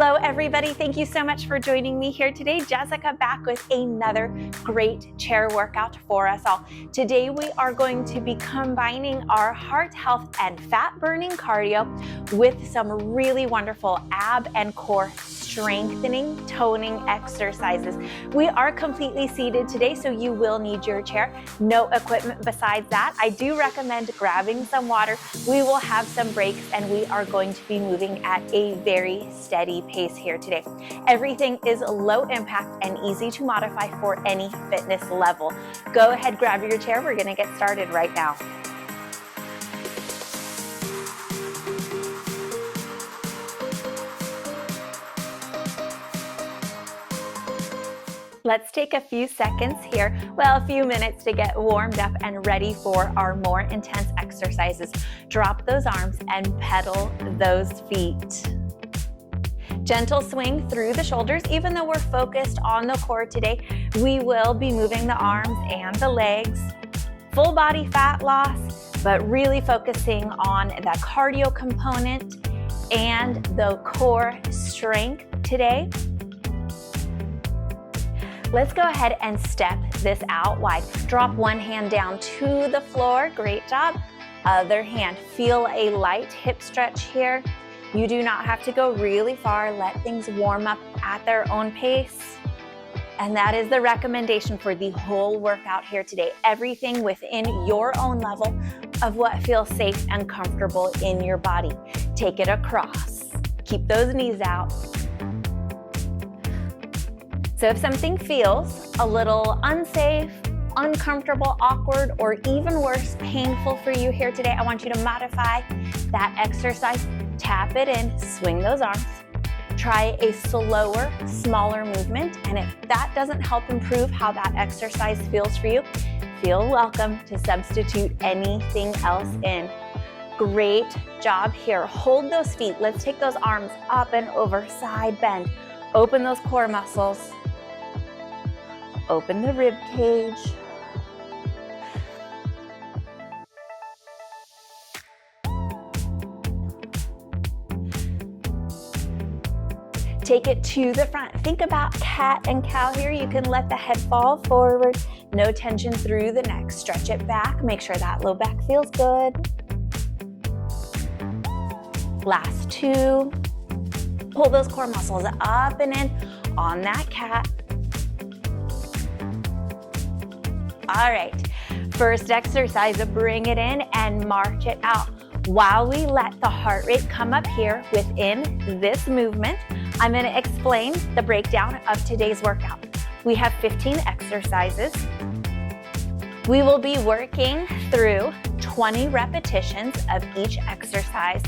Hello, everybody. Thank you so much for joining me here today. Jessica back with another great chair workout for us all. Today, we are going to be combining our heart health and fat burning cardio with some really wonderful ab and core strengthening, toning exercises. We are completely seated today, so you will need your chair. No equipment besides that. I do recommend grabbing some water. We will have some breaks, and we are going to be moving at a very steady pace here today. Everything is low impact and easy to modify for any fitness level. Go ahead, grab your chair. We're going to get started right now. Let's take a few seconds here, a few minutes to get warmed up and ready for our more intense exercises. Drop those arms and pedal those feet. Gentle swing through the shoulders. Even though we're focused on the core today, we will be moving the arms and the legs. Full body fat loss, but really focusing on the cardio component and the core strength today. Let's go ahead and step this out wide. Drop one hand down to the floor. Great job. Other hand. Feel a light hip stretch here. You do not have to go really far. Let things warm up at their own pace. And that is the recommendation for the whole workout here today. Everything within your own level of what feels safe and comfortable in your body. Take it across. Keep those knees out. So if something feels a little unsafe, uncomfortable, awkward, or even worse, painful for you here today, I want you to modify that exercise. Tap it in, swing those arms. Try a slower, smaller movement. And if that doesn't help improve how that exercise feels for you, feel welcome to substitute anything else in. Great job here. Hold those feet. Let's take those arms up and over, side bend. Open those core muscles. Open the rib cage. Take it to the front. Think about cat and cow here. You can let the head fall forward. No tension through the neck. Stretch it back. Make sure that low back feels good. Last two. Pull those core muscles up and in on that cat. All right, first exercise, bring it in and march it out. While we let the heart rate come up here within this movement, I'm going to explain the breakdown of today's workout. We have 15 exercises. We will be working through 20 repetitions of each exercise,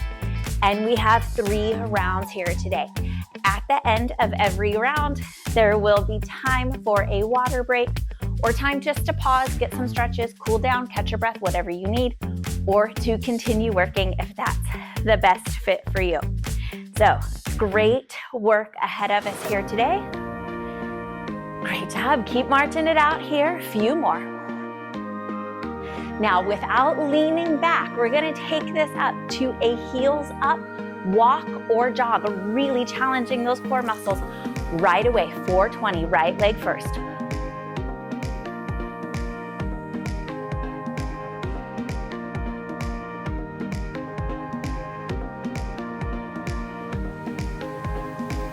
and we have 3 rounds here today. At the end of every round, there will be time for a water break, or time just to pause, get some stretches, cool down, catch your breath, whatever you need, or to continue working if that's the best fit for you. So, great work ahead of us here today. Great job. Keep marching it out here. A few more. Now, without leaning back, we're going to take this up to a heels up walk or jog, really challenging those core muscles right away. 420, right leg first.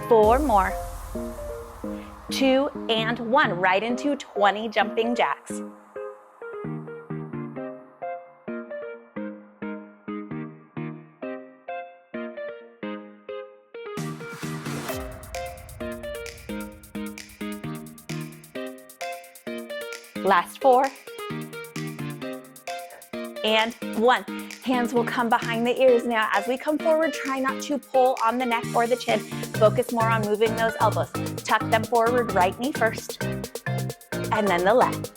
Four more. 2 and 1, right into 20 jumping jacks. Last 4 and 1. Hands will come behind the ears. Now, as we come forward, try not to pull on the neck or the chin. Focus more on moving those elbows. Tuck them forward, right knee first, and then the left.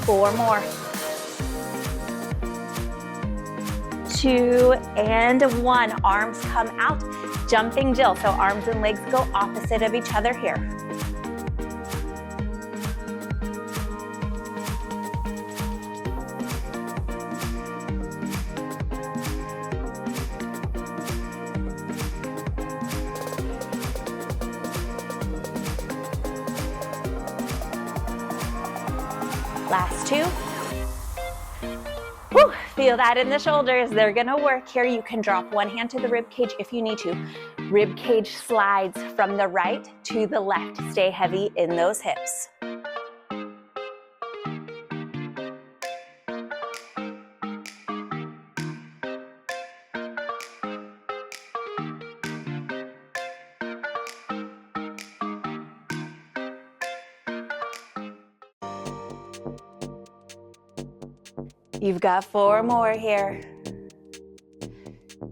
4 more. 2, and 1. Arms come out, jumping Jill. So arms and legs go opposite of each other here. Last 2. Woo, feel that in the shoulders. They're gonna work here. You can drop one hand to the rib cage if you need to. Rib cage slides from the right to the left. Stay heavy in those hips. You've got 4 more here.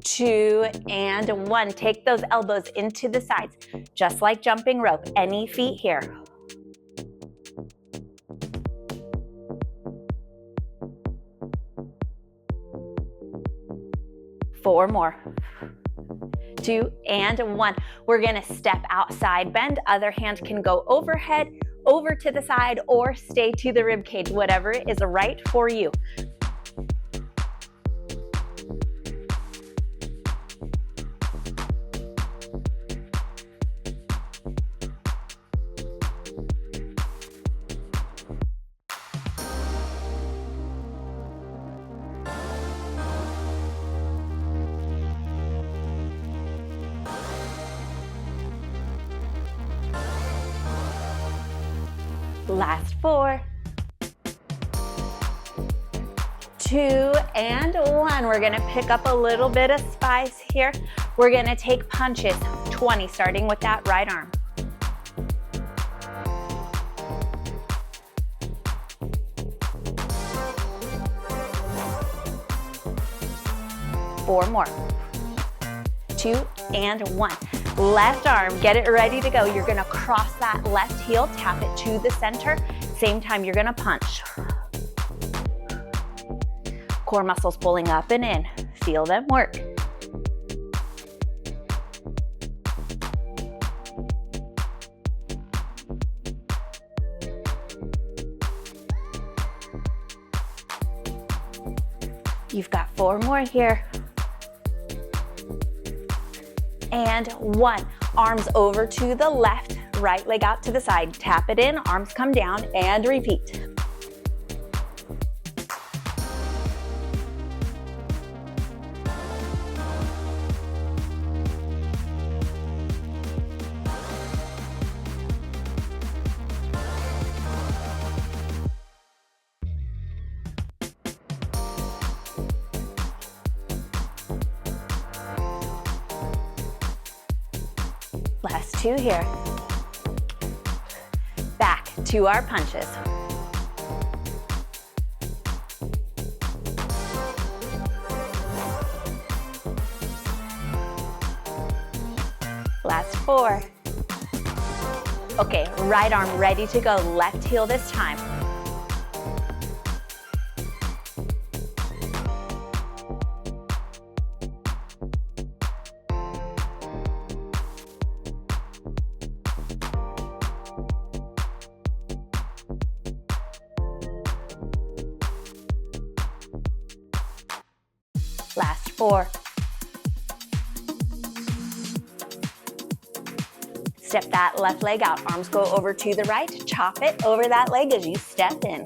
2 and 1. Take those elbows into the sides, just like jumping rope. Any feet here. Four more. 2 and 1. We're gonna step outside bend. Other hand can go overhead, over to the side, or stay to the rib cage, whatever is right for you. Last 4, 2 and 1. We're gonna pick up a little bit of spice here. We're gonna take punches, 20, starting with that right arm. Four more. 2 and 1. Left arm, get it ready to go. You're gonna cross that left heel, tap it to the center. Same time, you're gonna punch. Core muscles pulling up and in. Feel them work. You've got 4 more here. And 1. Arms over to the left, right leg out to the side. Tap it in, arms come down, and repeat. Last 2 here. Back to our punches. Last 4. Okay, right arm ready to go. Left heel this time. Last 4. Step that left leg out. Arms go over to the right. Chop it over that leg as you step in.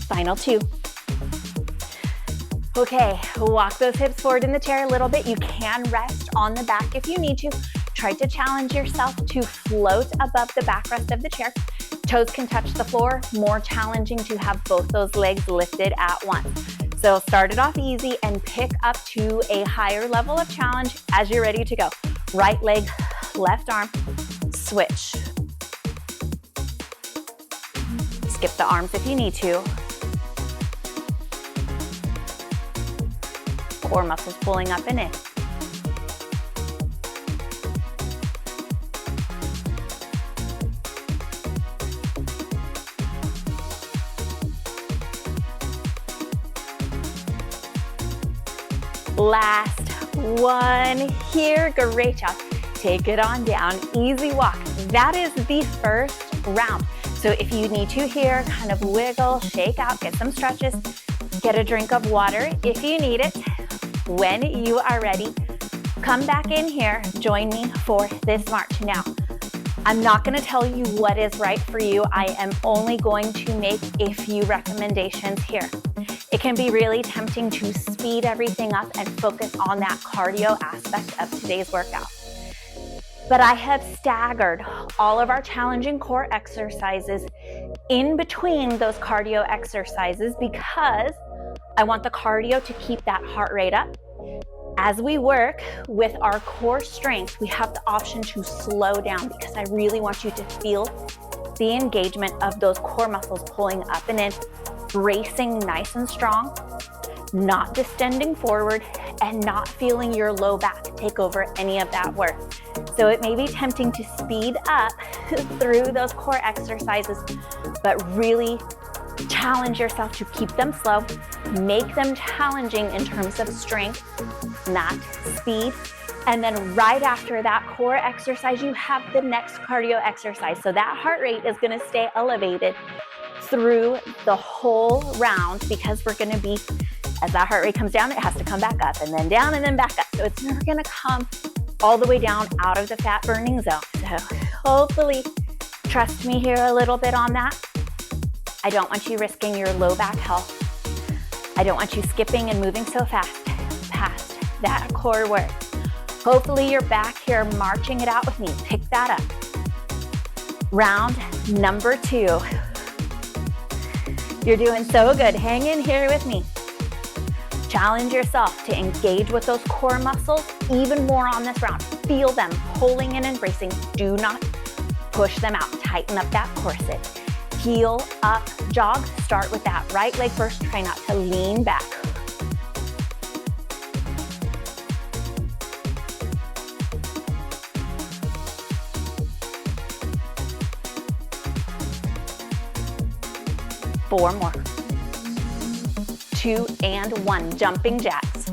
Final 2. Okay, walk those hips forward in the chair a little bit. You can rest on the back if you need to. Try to challenge yourself to float above the backrest of the chair. Toes can touch the floor. More challenging to have both those legs lifted at once. So start it off easy and pick up to a higher level of challenge as you're ready to go. Right leg left arm, switch. Skip the arms if you need to. Core muscles pulling up and in. Last one here. Great job. Take it on down. Easy walk. That is the first round. So if you need to here, kind of wiggle, shake out, get some stretches, get a drink of water if you need it. When you are ready, come back in here, join me for this march. Now, I'm not going to tell you what is right for you. I am only going to make a few recommendations here. It can be really tempting to speed everything up and focus on that cardio aspect of today's workout. But I have staggered all of our challenging core exercises in between those cardio exercises because I want the cardio to keep that heart rate up. As we work with our core strength, we have the option to slow down because I really want you to feel the engagement of those core muscles pulling up and in, bracing nice and strong, not distending forward, and not feeling your low back take over any of that work. So it may be tempting to speed up through those core exercises, but really challenge yourself to keep them slow, make them challenging in terms of strength, not speed. And then right after that core exercise, you have the next cardio exercise. So that heart rate is going to stay elevated through the whole round because we're going to be, as that heart rate comes down, it has to come back up and then down and then back up. So it's never going to come all the way down out of the fat burning zone. So hopefully, trust me here a little bit on that. I don't want you risking your low back health. I don't want you skipping and moving so fast past that core work. Hopefully you're back here marching it out with me. Pick that up. Round number 2. You're doing so good. Hang in here with me. Challenge yourself to engage with those core muscles even more on this round. Feel them pulling in and bracing. Do not push them out. Tighten up that corset. Heel up, jog. Start with that right leg first. Try not to lean back. Four more. 2 and 1. Jumping jacks.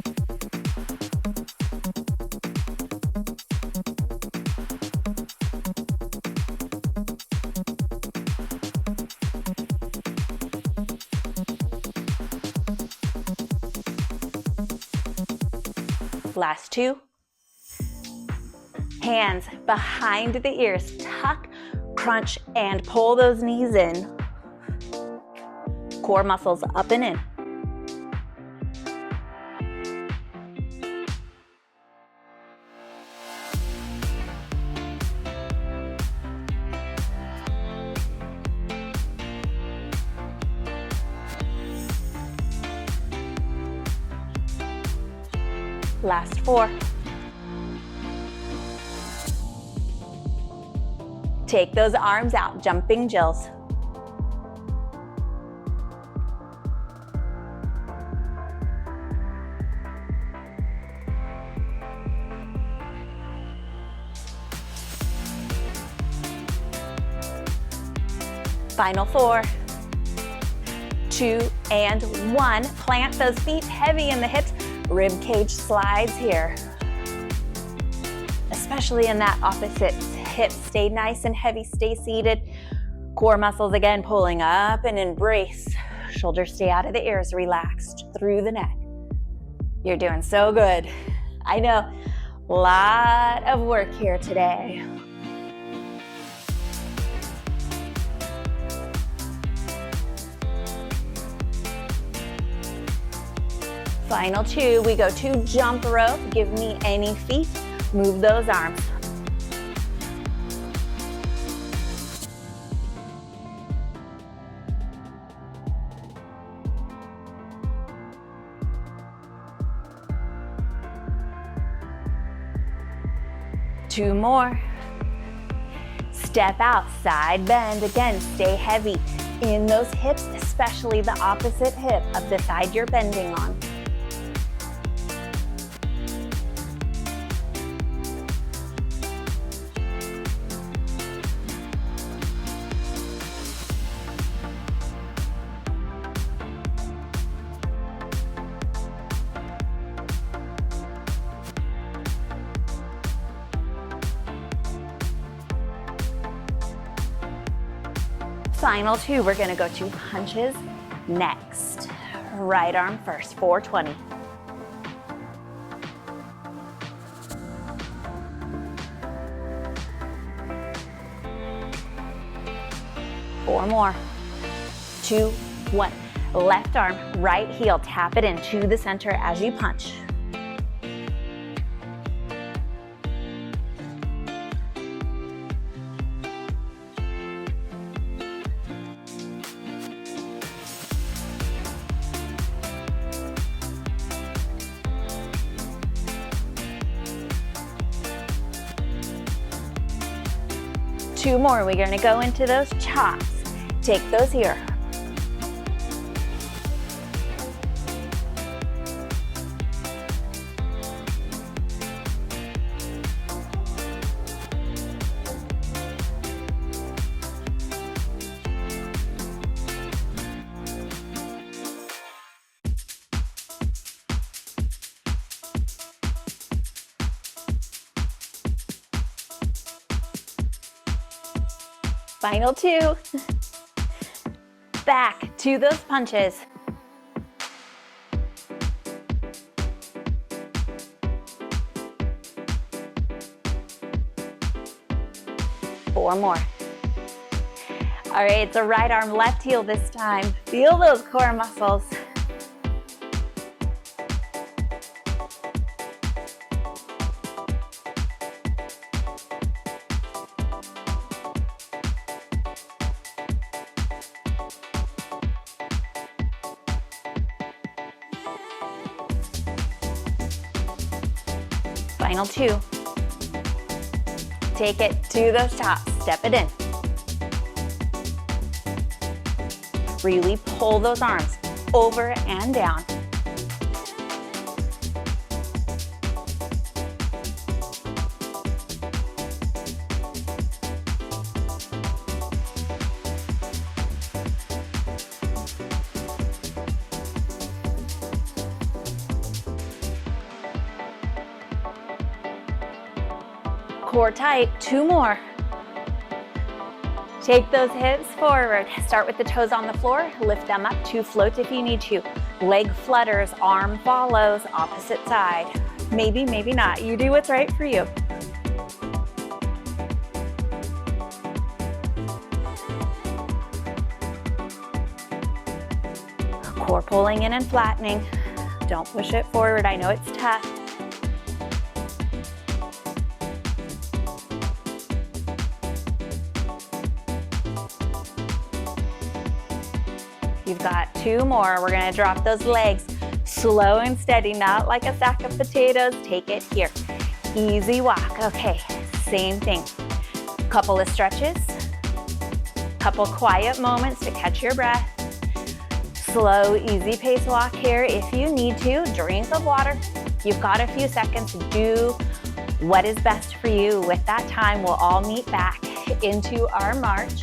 Last 2. Hands behind the ears. Tuck, crunch, and pull those knees in. Core muscles up and in. Last 4. Take those arms out, jumping jills. Final 4, 2 and 1. Plant those feet heavy in the hips. Rib cage slides here. Especially in that opposite hip. Stay nice and heavy, stay seated. Core muscles again pulling up and embrace. Shoulders stay out of the ears, relaxed through the neck. You're doing so good. I know, a lot of work here today. Final 2, we go to jump rope. Give me any feet. Move those arms. Two more. Step out, side bend. Again, stay heavy in those hips, especially the opposite hip of the side you're bending on. Final two, we're gonna go to punches next. Right arm first, 420. Four more. 2, 1. Left arm, right heel, tap it into the center as you punch. Two more, we're gonna go into those chops. Take those here. Final two. Back to those punches. Four more. All right, it's a right arm, left heel this time. Feel those core muscles. Final two. Take it to those chops, step it in. Really pull those arms over and down. Core tight, two more. Take those hips forward. Start with the toes on the floor, lift them up to float if you need to. Leg flutters, arm follows, opposite side. Maybe, maybe not. You do what's right for you. Core pulling in and flattening. Don't push it forward. I know it's tough. You've got two more. We're gonna drop those legs slow and steady, not like a sack of potatoes. Take it here. Easy walk. Okay, same thing. Couple of stretches, couple quiet moments to catch your breath. Slow, easy pace walk here. If you need to, drink of water. You've got a few seconds to do what is best for you. With that time, we'll all meet back into our march.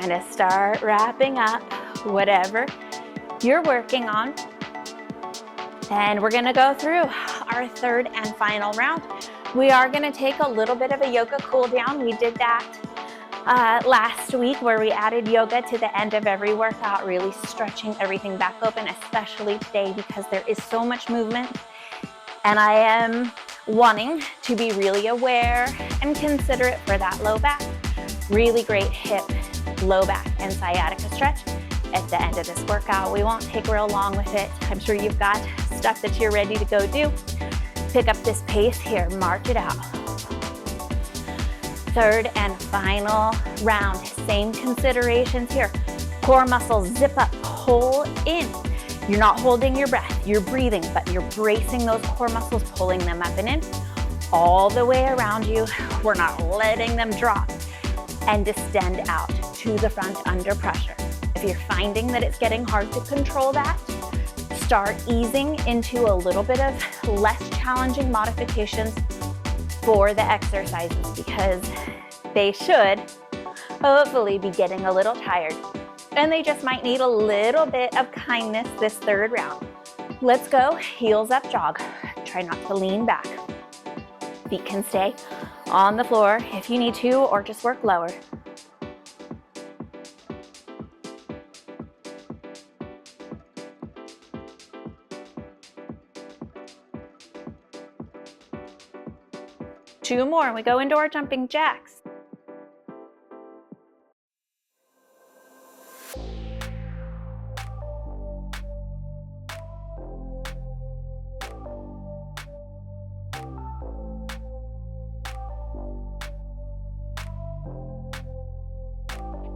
Kind of start wrapping up whatever you're working on. And we're gonna go through our third and final round. We are gonna take a little bit of a yoga cool down. We did that last week where we added yoga to the end of every workout, really stretching everything back open, especially today because there is so much movement. And I am wanting to be really aware and considerate for that low back. Really great hip, low back, and sciatica stretch at the end of this workout. We won't take real long with it. I'm sure you've got stuff that you're ready to go do. Pick up this pace here, march it out. Third and final round. Same considerations here. Core muscles zip up, pull in. You're not holding your breath, you're breathing, but you're bracing those core muscles, pulling them up and in, all the way around you. We're not letting them drop. And distend out to the front under pressure. If you're finding that it's getting hard to control that, start easing into a little bit of less challenging modifications for the exercises, because they should hopefully be getting a little tired, and they just might need a little bit of kindness this third round. Let's go, heels up jog. Try not to lean back. Feet can stay on the floor if you need to, or just work lower. Two more, and we go into our jumping jacks.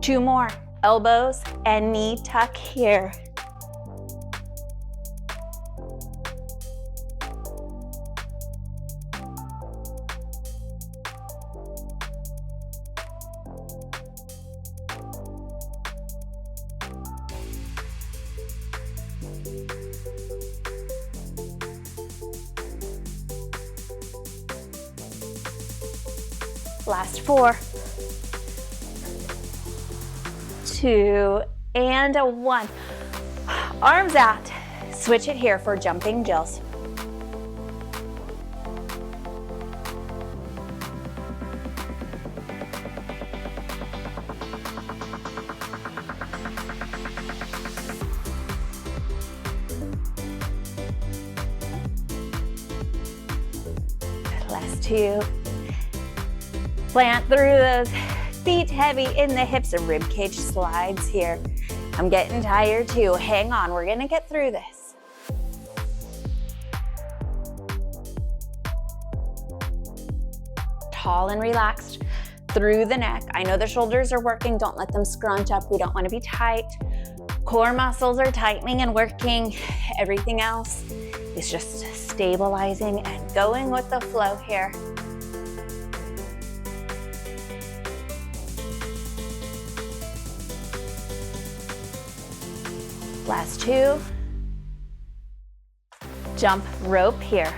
Two more, elbows and knee tuck here. Last four. 2 and a 1. Arms out. Switch it here for jumping jills. Last 2. Plant through those feet heavy in the hips, and rib cage slides here. I'm getting tired too. Hang on, we're gonna get through this. Tall and relaxed through the neck. I know the shoulders are working, don't let them scrunch up. We don't wanna be tight. Core muscles are tightening and working. Everything else is just stabilizing and going with the flow here. Last 2. Jump rope here.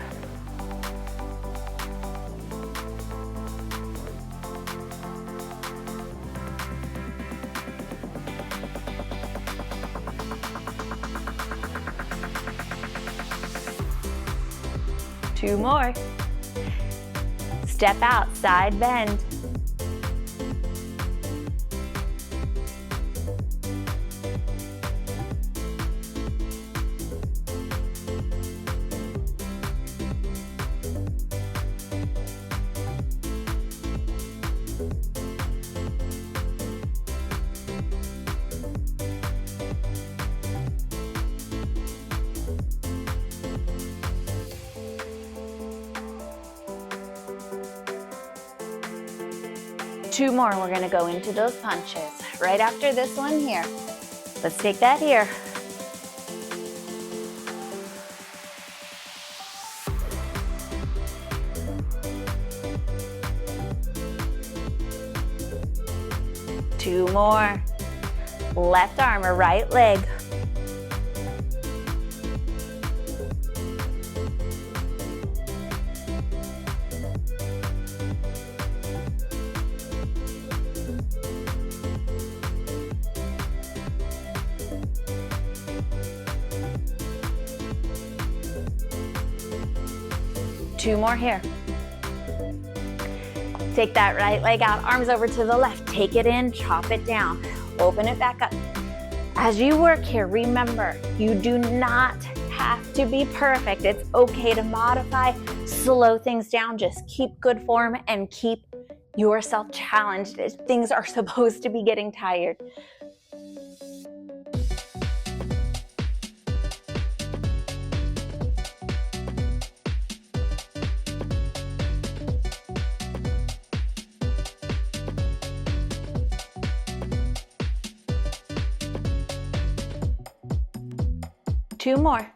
Two more. Step out, side bend. Two more, we're gonna go into those punches. Right after this one here. Let's take that here. Two more. Left arm or right leg. Two more here. Take that right leg out, arms over to the left. Take it in, chop it down, open it back up. As you work here, remember, you do not have to be perfect. It's okay to modify, slow things down. Just keep good form and keep yourself challenged. Things are supposed to be getting tired. 2 more.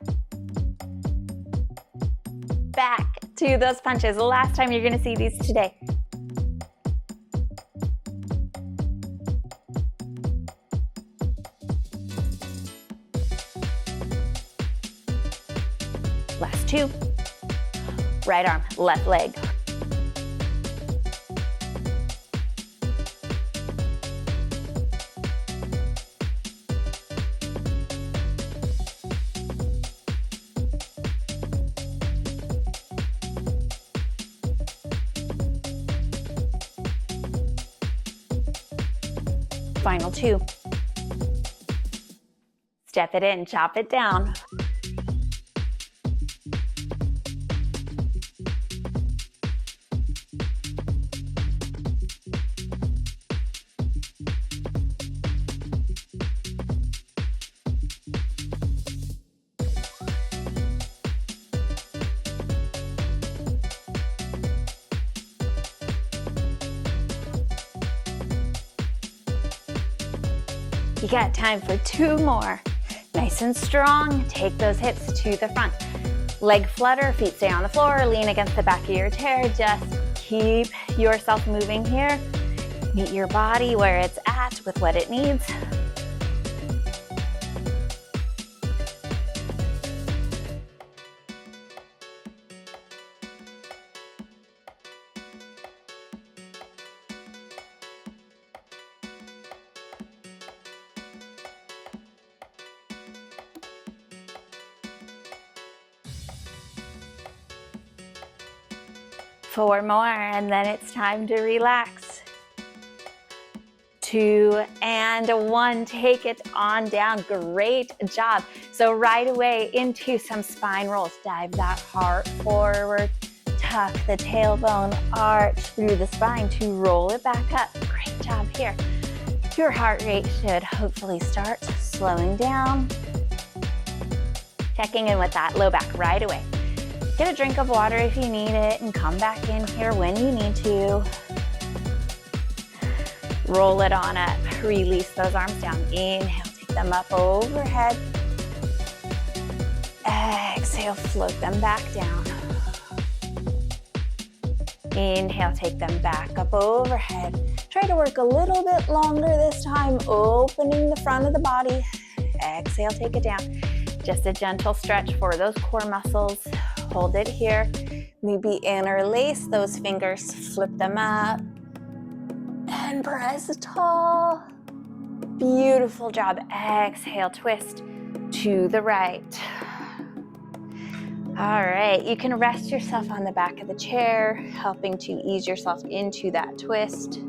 Back to those punches. The last time you're gonna see these today. Last 2. Right arm, left leg. Final 2. Step it in, chop it down. You got time for 2 more. Nice and strong. Take those hips to the front. Leg flutter, feet stay on the floor, lean against the back of your chair. Just keep yourself moving here. Meet your body where it's at with what it needs. Four more, and then it's time to relax. 2 and 1, take it on down. Great job. So right away into some spine rolls. Dive that heart forward, tuck the tailbone, arch through the spine to roll it back up. Great job here. Your heart rate should hopefully start slowing down. Checking in with that low back right away. Get a drink of water if you need it and come back in here when you need to. Roll it on up. Release those arms down. Inhale, take them up overhead. Exhale, float them back down. Inhale, take them back up overhead. Try to work a little bit longer this time, opening the front of the body. Exhale, take it down. Just a gentle stretch for those core muscles. Hold it here. Maybe interlace those fingers, flip them up, and press tall. Beautiful job. Exhale, twist to the right. All right, you can rest yourself on the back of the chair, helping to ease yourself into that twist.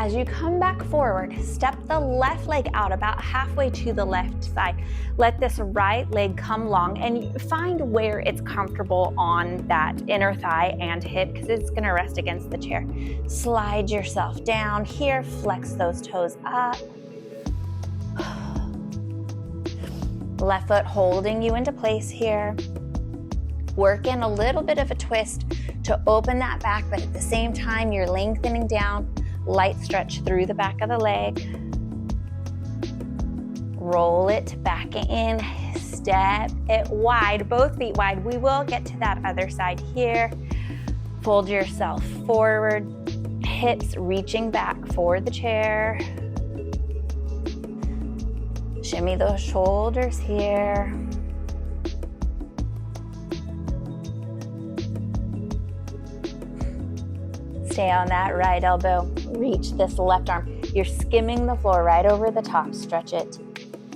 As you come back forward, step the left leg out about halfway to the left side. Let this right leg come long and find where it's comfortable on that inner thigh and hip because it's gonna rest against the chair. Slide yourself down here, flex those toes up. Left foot holding you into place here. Work in a little bit of a twist to open that back, but at the same time, you're lengthening down. Light stretch through the back of the leg. Roll it back in. Step it wide, both feet wide. We will get to that other side here. Fold yourself forward. Hips reaching back for the chair. Shimmy those shoulders here. Stay on that right elbow. Reach this left arm. You're skimming the floor right over the top. Stretch it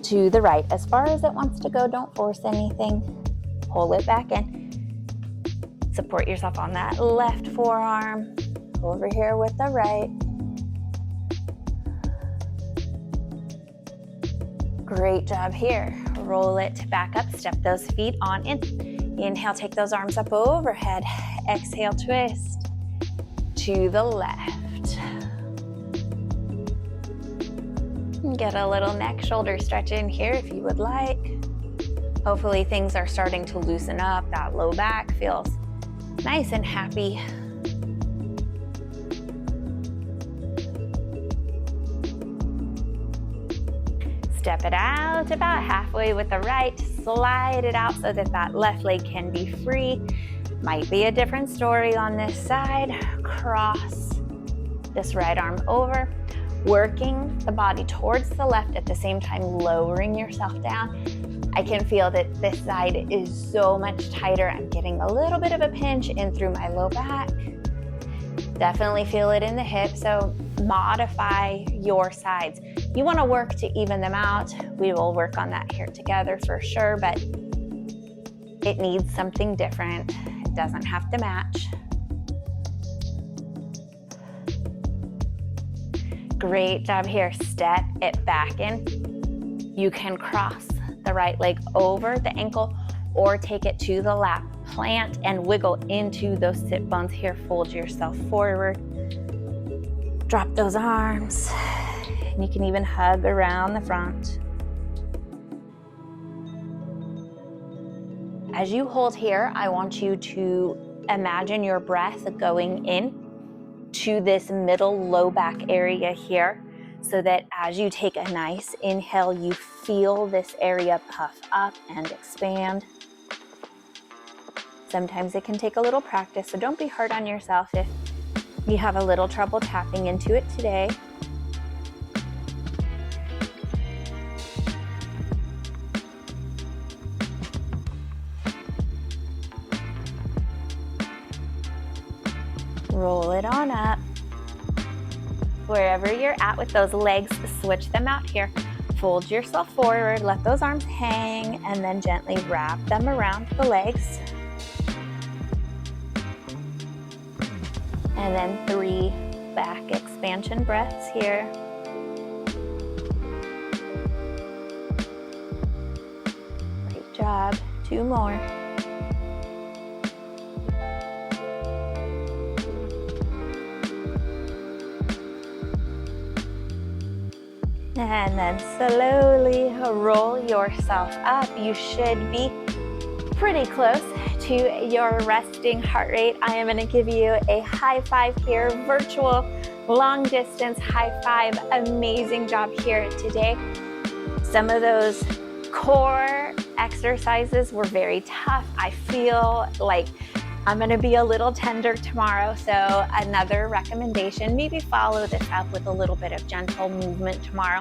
to the right as far as it wants to go. Don't force anything. Pull it back in. Support yourself on that left forearm. Over here with the right. Great job here. Roll it back up. Step those feet on in. Inhale, take those arms up overhead. Exhale, twist to the left. Get a little neck shoulder stretch in here if you would like. Hopefully things are starting to loosen up. That low back feels nice and happy. Step it out about halfway with the right, slide it out so that that left leg can be free. Might be a different story on this side. Cross this right arm over, working the body towards the left at the same time, lowering yourself down. I can feel that this side is so much tighter. I'm getting a little bit of a pinch in through my low back. Definitely feel it in the hips, so modify your sides. You want to work to even them out. We will work on that here together for sure, but it needs something different. It doesn't have to match. Great job here. Step it back in. You can cross the right leg over the ankle or take it to the lap. Plant and wiggle into those sit bones here. Fold yourself forward. Drop those arms. And you can even hug around the front. As you hold here, I want you to imagine your breath going in to this middle low back area here, so that as you take a nice inhale, you feel this area puff up and expand. Sometimes it can take a little practice, so don't be hard on yourself if you have a little trouble tapping into it today. Roll it on up. Wherever you're at with those legs, switch them out here. Fold yourself forward, let those arms hang, and then gently wrap them around the legs. And then 3 back expansion breaths here. Great job. 2 more. And then slowly roll yourself up. You should be pretty close to your resting heart rate. I am going to give you a high five here, virtual long distance high five. Amazing job here today. Some of those core exercises were very tough. I feel like I'm going to be a little tender tomorrow. So another recommendation, maybe follow this up with a little bit of gentle movement tomorrow.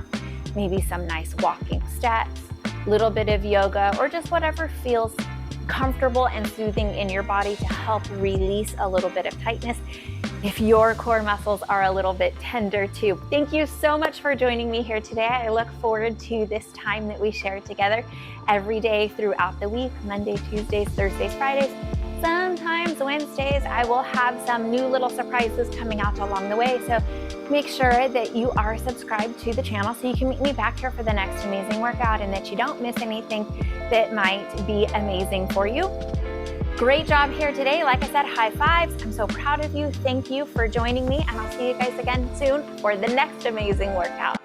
Maybe some nice walking steps, little bit of yoga, or just whatever feels comfortable and soothing in your body to help release a little bit of tightness if your core muscles are a little bit tender too. Thank you so much for joining me here today. I look forward to this time that we share together every day throughout the week, Monday, Tuesdays, Thursdays, Fridays. Sometimes Wednesdays, I will have some new little surprises coming out along the way. So make sure that you are subscribed to the channel so you can meet me back here for the next amazing workout and that you don't miss anything that might be amazing for you. Great job here today. Like I said, high fives. I'm so proud of you. Thank you for joining me, and I'll see you guys again soon for the next amazing workout.